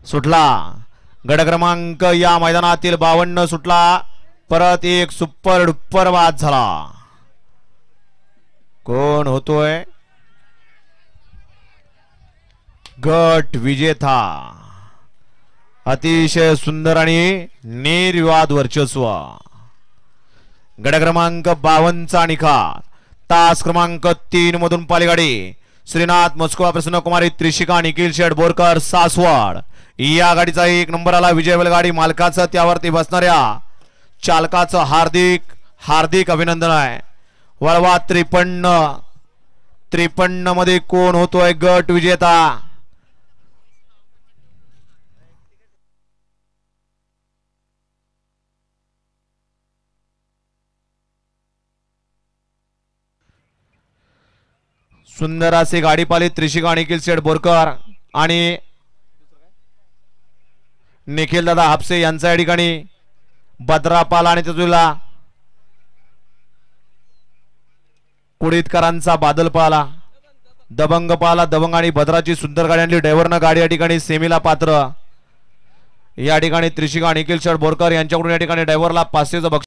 सुटला गट क्रमांक या मैदानातील 52 सुटला। परत एक सुपर डुपर बाद झाला। कोण होतोय गट विजेता? अतिशय सुंदर आणि निर्विवाद वर्चस्व। गट क्रमांक 52चा निकाल तास क्रमांक 3 मधून पालीगाडी श्रीनाथ मस्कोवा प्रसन्न कुमारी त्रिशिका निखिल शेठ बोरकर सासवड या गाडीचा 1 नंबर आला। विजय बैलगाडी मालकाचं त्यावरती बसणाऱ्या चालकाचं हार्दिक हार्दिक अभिनंदन आहे। वळवा 53 मध्ये कोण होतोय गट विजेता? सुंदर अशी गाडी पाली त्रिशिका निखिल शेठ बोरकर आणि निखिल दादा हापसे यांच्या या ठिकाणी भद्रापाला आणि त्याला कुडीतकरांचा बादल पाला दबंग पाला दबंग आणि भद्राची सुंदर गाडी आणली। ड्रायव्हरनं गाडी या ठिकाणी सेमीला पात्र। या ठिकाणी त्रिशिका निखिल शेठ बोरकर यांच्याकडून या ठिकाणी ड्रायव्हरला 500चं बक्षीस